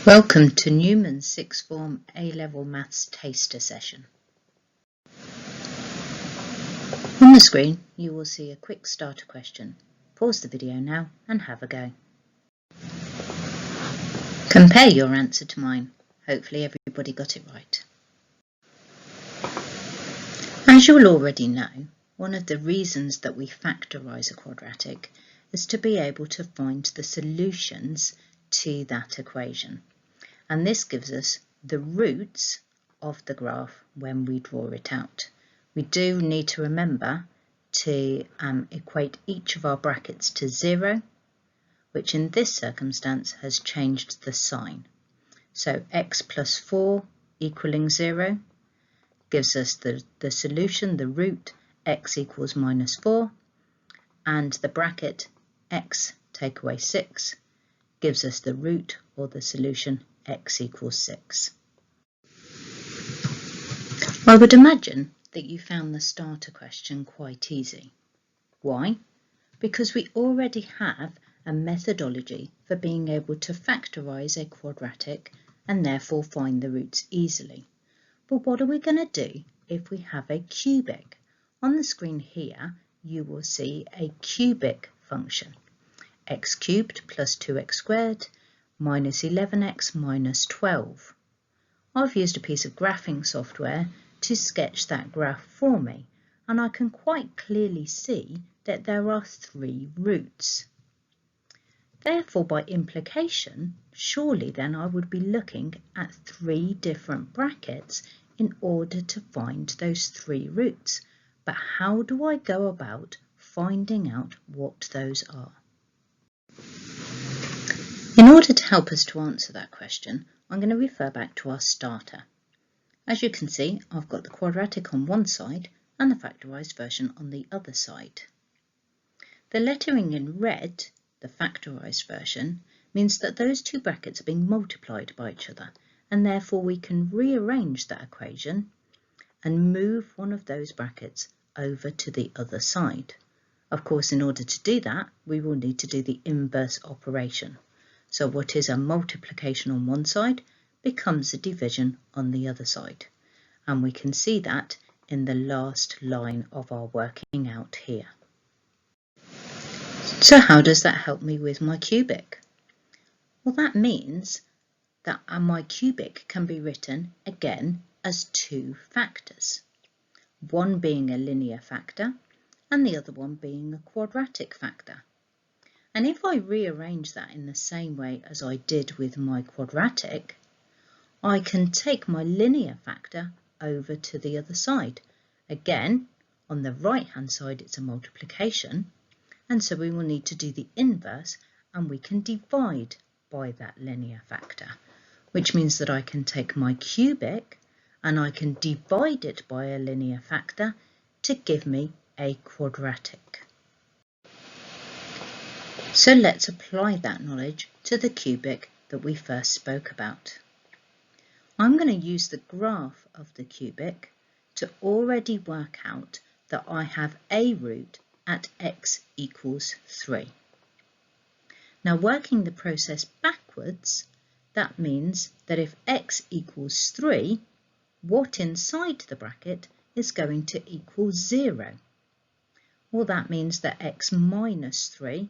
Welcome to Newman's Sixth Form A-Level Maths Taster Session. On the screen you will see a quick starter question. Pause the video now and have a go. Compare your answer to mine. Hopefully everybody got it right. As you'll already know, one of the reasons that we factorise a quadratic is to be able to find the solutions to that equation. And this gives us the roots of the graph when we draw it out. We do need to remember to equate each of our brackets to 0, which in this circumstance has changed the sign. So x plus 4 equaling 0 gives us the solution, the root, x equals minus 4, and the bracket x take away 6 gives us the root or the solution x equals 6. I would imagine that you found the starter question quite easy. Why? Because we already have a methodology for being able to factorise a quadratic and therefore find the roots easily. But what are we going to do if we have a cubic? On the screen here you will see a cubic function. X cubed plus 2x squared minus 11x minus 12. I've used a piece of graphing software to sketch that graph for me, and I can quite clearly see that there are 3 roots. Therefore, by implication, surely then I would be looking at 3 different brackets in order to find those 3 roots. But how do I go about finding out what those are? In order to help us to answer that question, I'm going to refer back to our starter. As you can see, I've got the quadratic on one side and the factorised version on the other side. The lettering in red, the factorised version, means that those 2 brackets are being multiplied by each other, and therefore we can rearrange that equation and move one of those brackets over to the other side. Of course, in order to do that, we will need to do the inverse operation. So what is a multiplication on one side becomes a division on the other side. And we can see that in the last line of our working out here. So how does that help me with my cubic? Well, that means that my cubic can be written again as 2 factors. One being a linear factor and the other one being a quadratic factor. And if I rearrange that in the same way as I did with my quadratic, I can take my linear factor over to the other side. Again, on the right hand side it's a multiplication, and so we will need to do the inverse, and we can divide by that linear factor, which means that I can take my cubic and I can divide it by a linear factor to give me a quadratic. So let's apply that knowledge to the cubic that we first spoke about. I'm going to use the graph of the cubic to already work out that I have a root at x equals 3. Now, working the process backwards, that means that if x equals 3, what inside the bracket is going to equal 0? Well, that means that x minus 3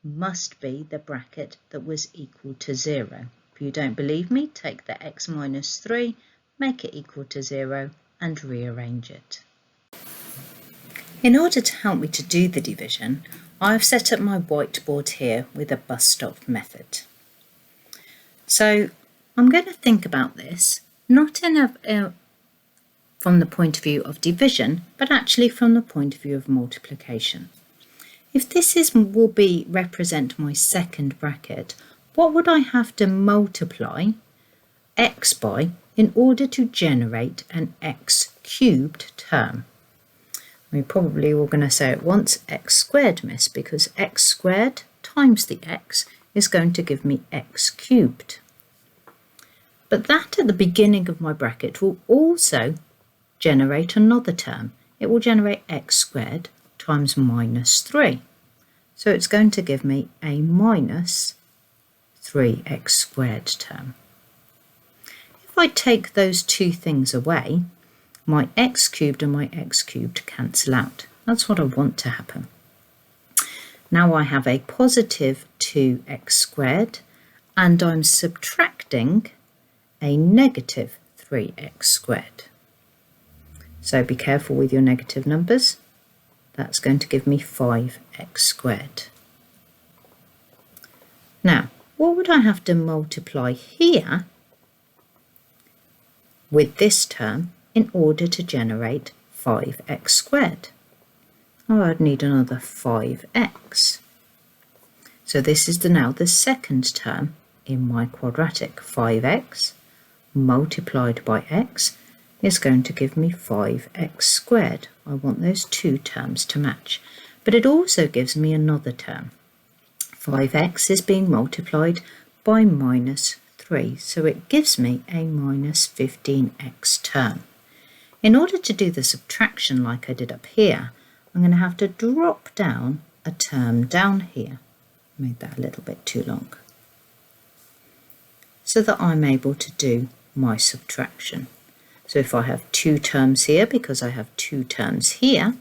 must be the bracket that was equal to 0. If you don't believe me, take the x minus 3, make it equal to 0 and rearrange it. In order to help me to do the division, I've set up my whiteboard here with a bus stop method. So I'm going to think about this not from the point of view of division, but actually from the point of view of multiplication. If this will represent my second bracket, what would I have to multiply x by in order to generate an x cubed term? We probably were going to say at once x squared, miss, because x squared times the x is going to give me x cubed. But that at the beginning of my bracket will also generate another term. It will generate x squared times minus 3. So it's going to give me a minus 3x squared term. I take those two things away, my x cubed and my x cubed cancel out. That's what I want to happen. Now I have a positive 2x squared and I'm subtracting a negative 3x squared. So be careful with your negative numbers. That's going to give me 5x squared. Now, what would I have to multiply here with this term in order to generate 5x squared? Oh, I'd need another 5x. So this is now the second term in my quadratic. 5x multiplied by x is going to give me 5x squared. I want those two terms to match. But it also gives me another term. 5x is being multiplied by minus 3, so it gives me a minus 15x term. In order to do the subtraction like I did up here, I'm going to have to drop down a term down here. Made that a little bit too long. So that I'm able to do my subtraction. So if I have two terms here, because I have two terms here,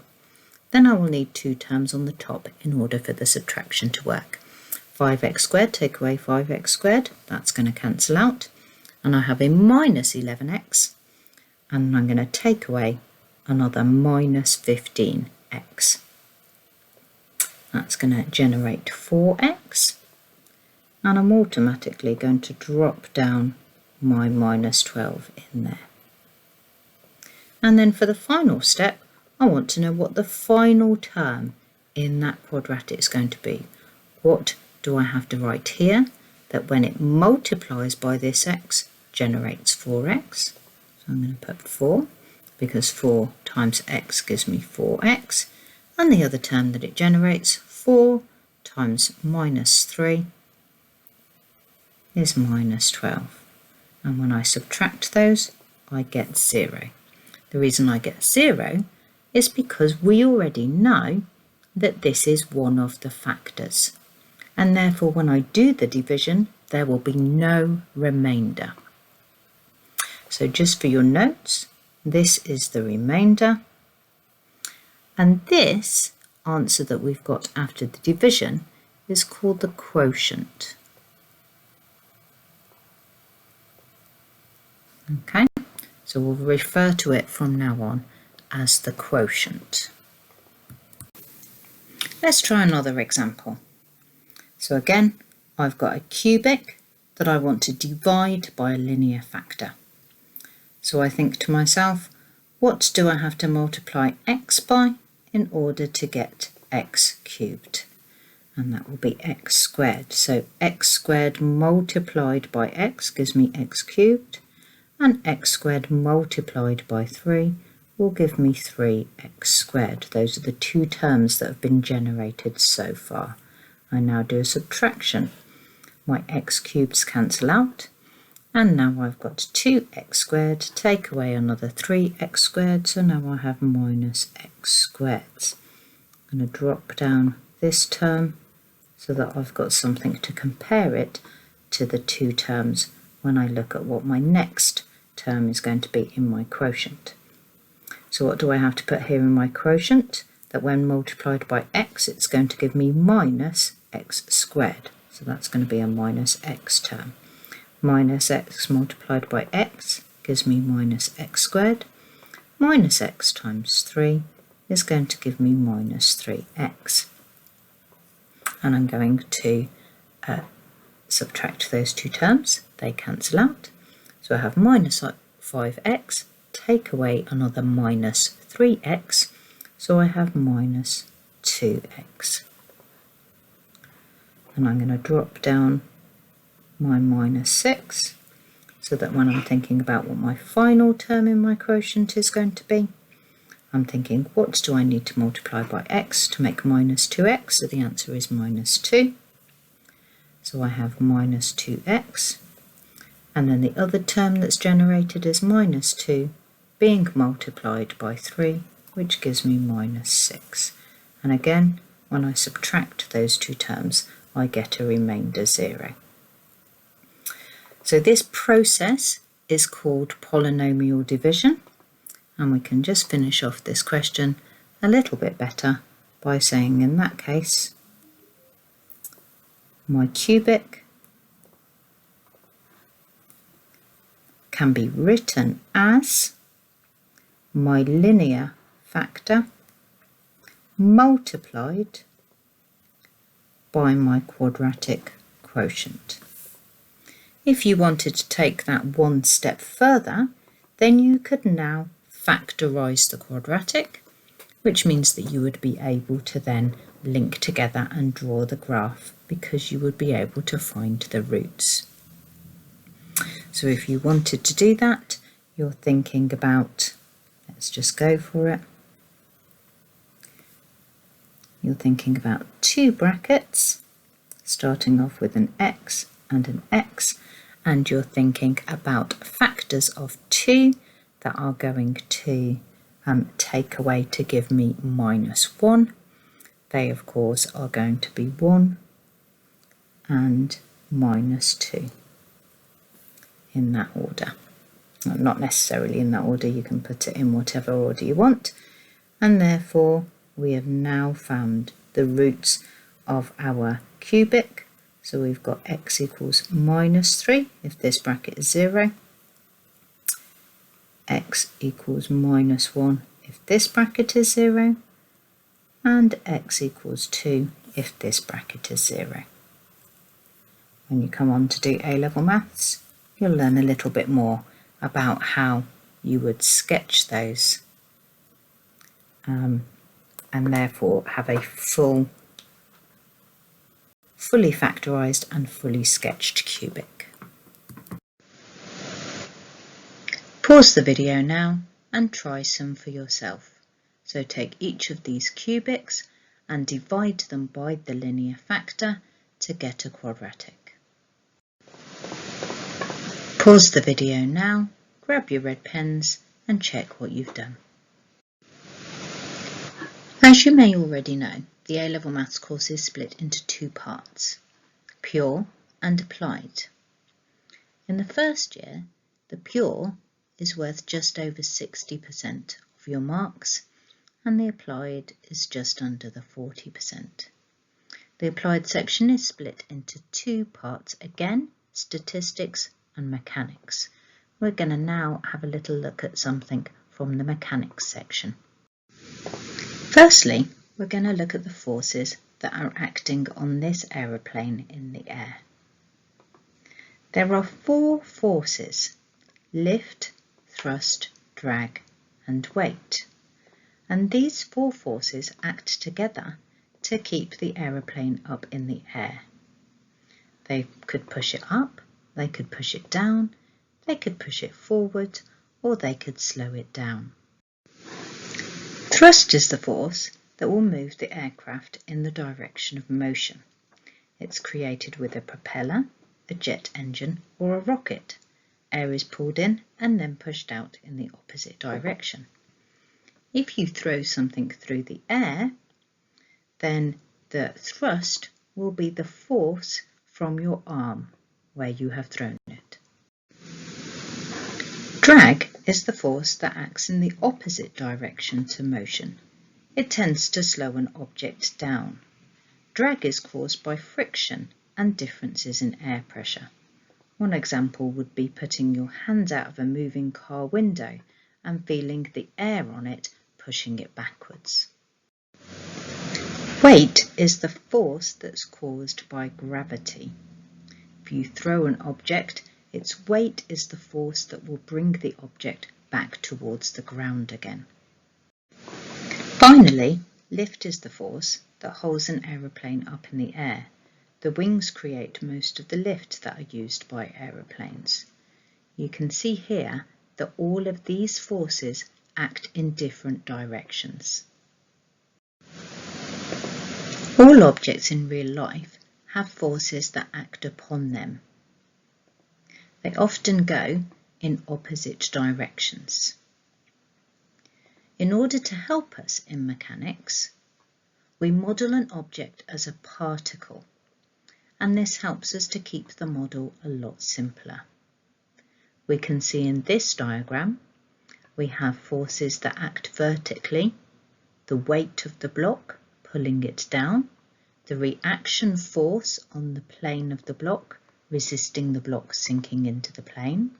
then I will need two terms on the top in order for the subtraction to work. 5x squared, take away 5x squared, that's going to cancel out. And I have a minus 11x, and I'm going to take away another minus 15x. That's going to generate 4x, and I'm automatically going to drop down my minus 12 in there. And then for the final step, I want to know what the final term in that quadratic is going to be. What do I have to write here? That when it multiplies by this x, generates 4x. So I'm going to put 4, because 4 times x gives me 4x. And the other term that it generates, 4 times minus 3, is minus 12. And when I subtract those, I get 0. The reason I get 0 is because we already know that this is one of the factors. And therefore, when I do the division, there will be no remainder. So just for your notes, this is the remainder. And this answer that we've got after the division is called the quotient. Okay, so we'll refer to it from now on as the quotient. Let's try another example. So again, I've got a cubic that I want to divide by a linear factor. So I think to myself, what do I have to multiply x by in order to get x cubed? And that will be x squared. So x squared multiplied by x gives me x cubed, and x squared multiplied by 3 will give me 3x squared. Those are the two terms that have been generated so far. I now do a subtraction. My x cubes cancel out, and now I've got 2x squared, take away another 3x squared, so now I have minus x squared. I'm going to drop down this term so that I've got something to compare it to the two terms when I look at what my next term is going to be in my quotient. So what do I have to put here in my quotient? That when multiplied by x, it's going to give me minus x squared. So that's going to be a minus x term. Minus x multiplied by x gives me minus x squared. Minus x times 3 is going to give me minus 3x. And I'm going to subtract those two terms. They cancel out. So I have minus 5x, take away another minus 3x, so I have minus 2x. And I'm going to drop down my minus 6, so that when I'm thinking about what my final term in my quotient is going to be, I'm thinking, what do I need to multiply by x to make minus 2x? So the answer is minus 2. So I have minus 2x. And then the other term that's generated is minus 2 being multiplied by 3, which gives me minus 6. And again, when I subtract those two terms, I get a remainder 0. So this process is called polynomial division, and we can just finish off this question a little bit better by saying, in that case, my cubic can be written as my linear factor multiplied by my quadratic quotient. If you wanted to take that one step further, then you could now factorise the quadratic, which means that you would be able to then link together and draw the graph, because you would be able to find the roots. So if you wanted to do that, you're thinking about, let's just go for it. You're thinking about two brackets, starting off with an x and an x, and you're thinking about factors of 2 that are going to take away to give me -1. They, of course, are going to be 1 and -2 in that order. Well, not necessarily in that order, you can put it in whatever order you want, and therefore we have now found the roots of our cubic. So we've got x equals -3 if this bracket is 0, x equals -1 if this bracket is 0, and x equals 2 if this bracket is 0. When you come on to do A-level maths, you'll learn a little bit more about how you would sketch those and therefore have a fully factorised and fully sketched cubic. Pause the video now and try some for yourself. So take each of these cubics and divide them by the linear factor to get a quadratic. Pause the video now, grab your red pens and check what you've done. As you may already know, the A-level maths course is split into two parts, pure and applied. In the first year, the pure is worth just over 60% of your marks, and the applied is just under the 40%. The applied section is split into two parts again, statistics and mechanics. We're going to now have a little look at something from the mechanics section. Firstly, we're going to look at the forces that are acting on this aeroplane in the air. There are 4 forces: lift, thrust, drag and weight. And these 4 forces act together to keep the aeroplane up in the air. They could push it up, they could push it down, they could push it forward, or they could slow it down. Thrust is the force that will move the aircraft in the direction of motion. It's created with a propeller, a jet engine, or a rocket. Air is pulled in and then pushed out in the opposite direction. If you throw something through the air, then the thrust will be the force from your arm where you have thrown it. Drag is the force that acts in the opposite direction to motion. It tends to slow an object down. Drag is caused by friction and differences in air pressure. One example would be putting your hands out of a moving car window and feeling the air on it pushing it backwards. Weight is the force that's caused by gravity. If you throw an object, its weight is the force that will bring the object back towards the ground again. Finally, lift is the force that holds an aeroplane up in the air. The wings create most of the lift that are used by aeroplanes. You can see here that all of these forces act in different directions. All objects in real life have forces that act upon them. They often go in opposite directions. In order to help us in mechanics, we model an object as a particle, and this helps us to keep the model a lot simpler. we can see in this diagram, we have forces that act vertically, the weight of the block pulling it down, the reaction force on the plane of the block resisting the block sinking into the plane,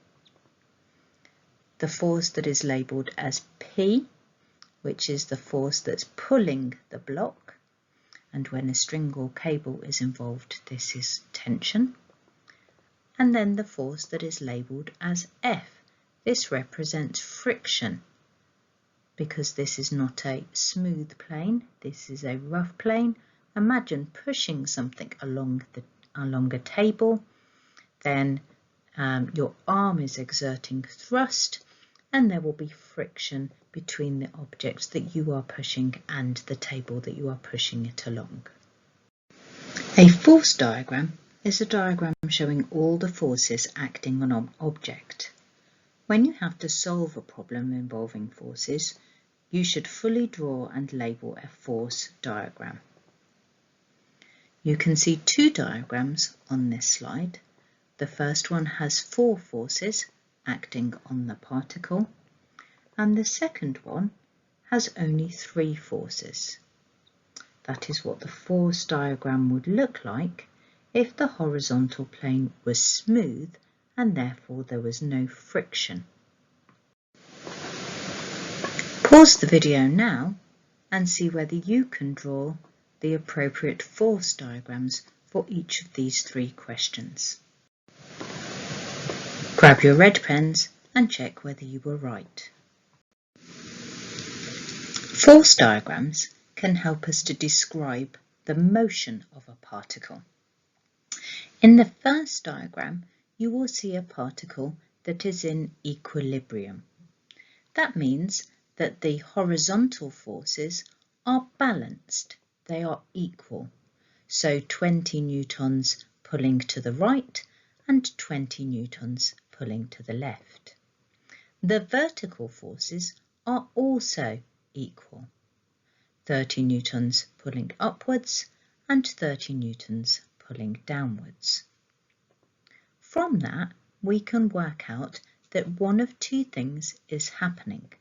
the force that is labelled as P, which is the force that's pulling the block, and when a string or cable is involved, this is tension, and then the force that is labelled as F. This represents friction, because this is not a smooth plane, this is a rough plane. Imagine pushing something along a table, then your arm is exerting thrust, and there will be friction between the objects that you are pushing and the table that you are pushing it along. A force diagram is a diagram showing all the forces acting on an object. When you have to solve a problem involving forces, you should fully draw and label a force diagram. You can see two diagrams on this slide. The first one has 4 forces acting on the particle, and the second one has only 3 forces. That is what the force diagram would look like if the horizontal plane was smooth and therefore there was no friction. Pause the video now and see whether you can draw the appropriate force diagrams for each of these 3 questions. Grab your red pens and check whether you were right. Force diagrams can help us to describe the motion of a particle. In the first diagram, you will see a particle that is in equilibrium. That means that the horizontal forces are balanced, they are equal. So 20 newtons pulling to the right and 20 newtons pulling to the left. The vertical forces are also equal. 30 newtons pulling upwards and 30 newtons pulling downwards. From that, we can work out that one of 2 things is happening.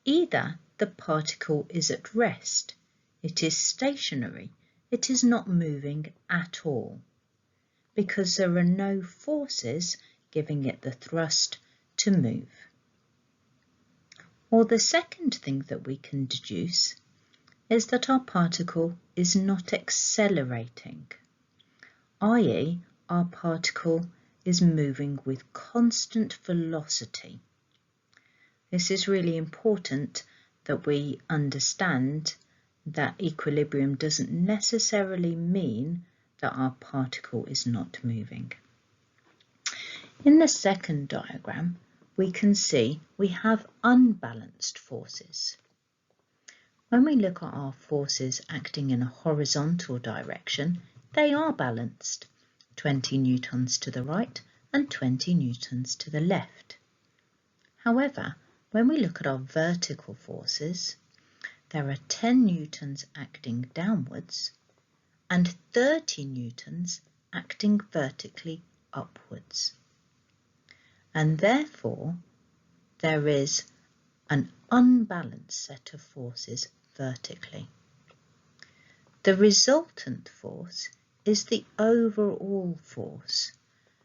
Either the particle is at rest, it is stationary, it is not moving at all, because there are no forces giving it the thrust to move. Or the second thing that we can deduce is that our particle is not accelerating, i.e. our particle is moving with constant velocity. This is really important that we understand that equilibrium doesn't necessarily mean that our particle is not moving. In the second diagram, we can see we have unbalanced forces. When we look at our forces acting in a horizontal direction, they are balanced, 20 newtons to the right and 20 newtons to the left. However, when we look at our vertical forces, there are 10 newtons acting downwards and 30 newtons acting vertically upwards. And therefore, there is an unbalanced set of forces vertically. The resultant force is the overall force.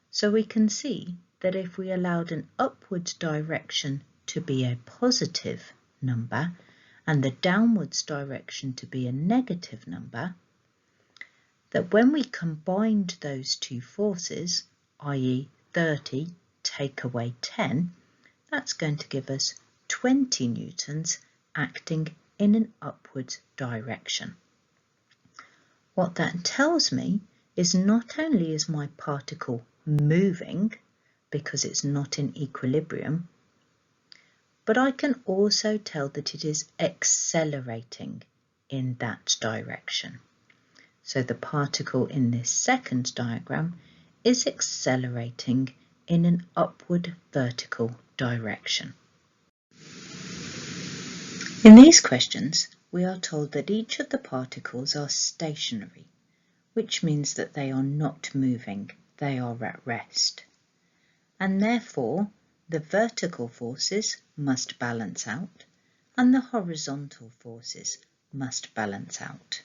So we can see that if we allowed an upward direction to be a positive number and the downwards direction to be a negative number, that when we combined those 2 forces, i.e. 30 take away 10, that's going to give us 20 newtons acting in an upward direction. What that tells me is not only is my particle moving because it's not in equilibrium, but I can also tell that it is accelerating in that direction. So the particle in this second diagram is accelerating in an upward vertical direction. In these questions, we are told that each of the particles are stationary, which means that they are not moving, they are at rest. and therefore the vertical forces must balance out and the horizontal forces must balance out.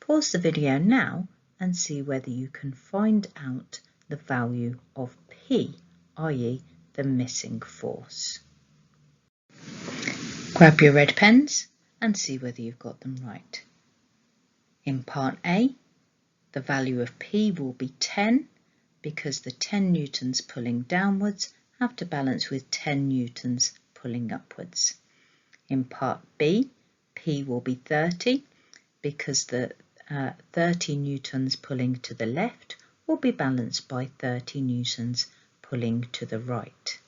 Pause the video now and see whether you can find out the value of P, i.e. the missing force. Grab your red pens and see whether you've got them right. In part A, the value of P will be 10 because the 10 newtons pulling downwards have to balance with 10 newtons pulling upwards. In part B, P will be 30 because the 30 newtons pulling to the left will be balanced by 30 newtons pulling to the right.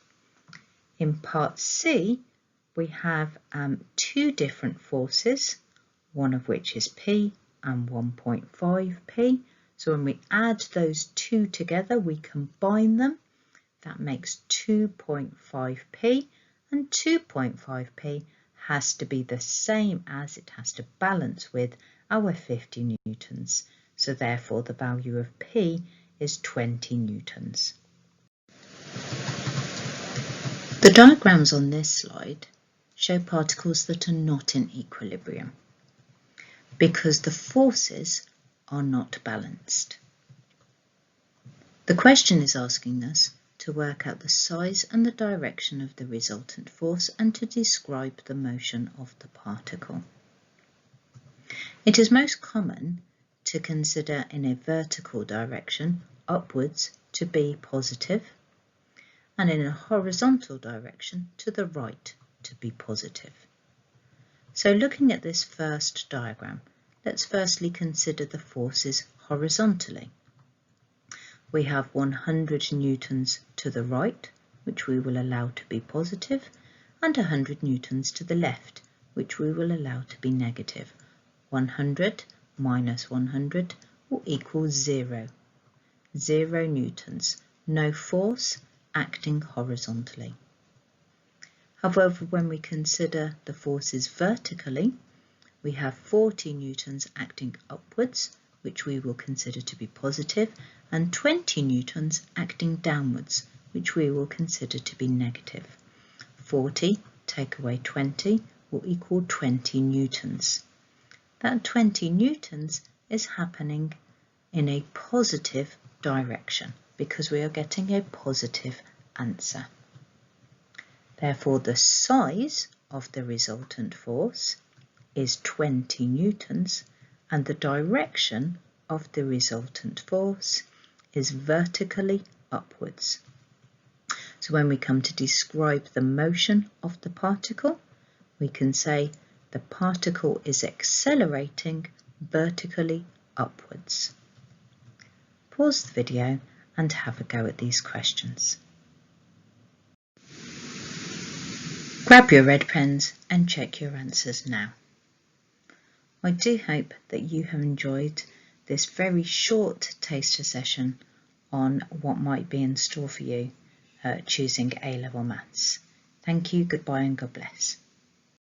In part C, we have two different forces, one of which is P and 1.5P. So when we add those two together, we combine them. That makes 2.5P, and 2.5P has to be the same as it has to balance with our 50 newtons. So therefore the value of P is 20 newtons. The diagrams on this slide show particles that are not in equilibrium because the forces are not balanced. The question is asking us to work out the size and the direction of the resultant force and to describe the motion of the particle. It is most common to consider in a vertical direction upwards to be positive and in a horizontal direction to the right to be positive. So looking at this first diagram, let's firstly consider the forces horizontally. We have 100 newtons to the right, which we will allow to be positive, and 100 newtons to the left, which we will allow to be negative. 100 minus 100 will equal 0. 0 newtons, no force acting horizontally. However, when we consider the forces vertically, we have 40 newtons acting upwards, which we will consider to be positive, and 20 newtons acting downwards, which we will consider to be negative. 40 take away 20 will equal 20 newtons. That 20 newtons is happening in a positive direction because we are getting a positive answer. Therefore, the size of the resultant force is 20 newtons and the direction of the resultant force is vertically upwards. So when we come to describe the motion of the particle, we can say the particle is accelerating vertically upwards. Pause the video and have a go at these questions. Grab your red pens and check your answers now. I do hope that you have enjoyed this very short taster session on what might be in store for you choosing A-level maths. Thank you, goodbye and God bless.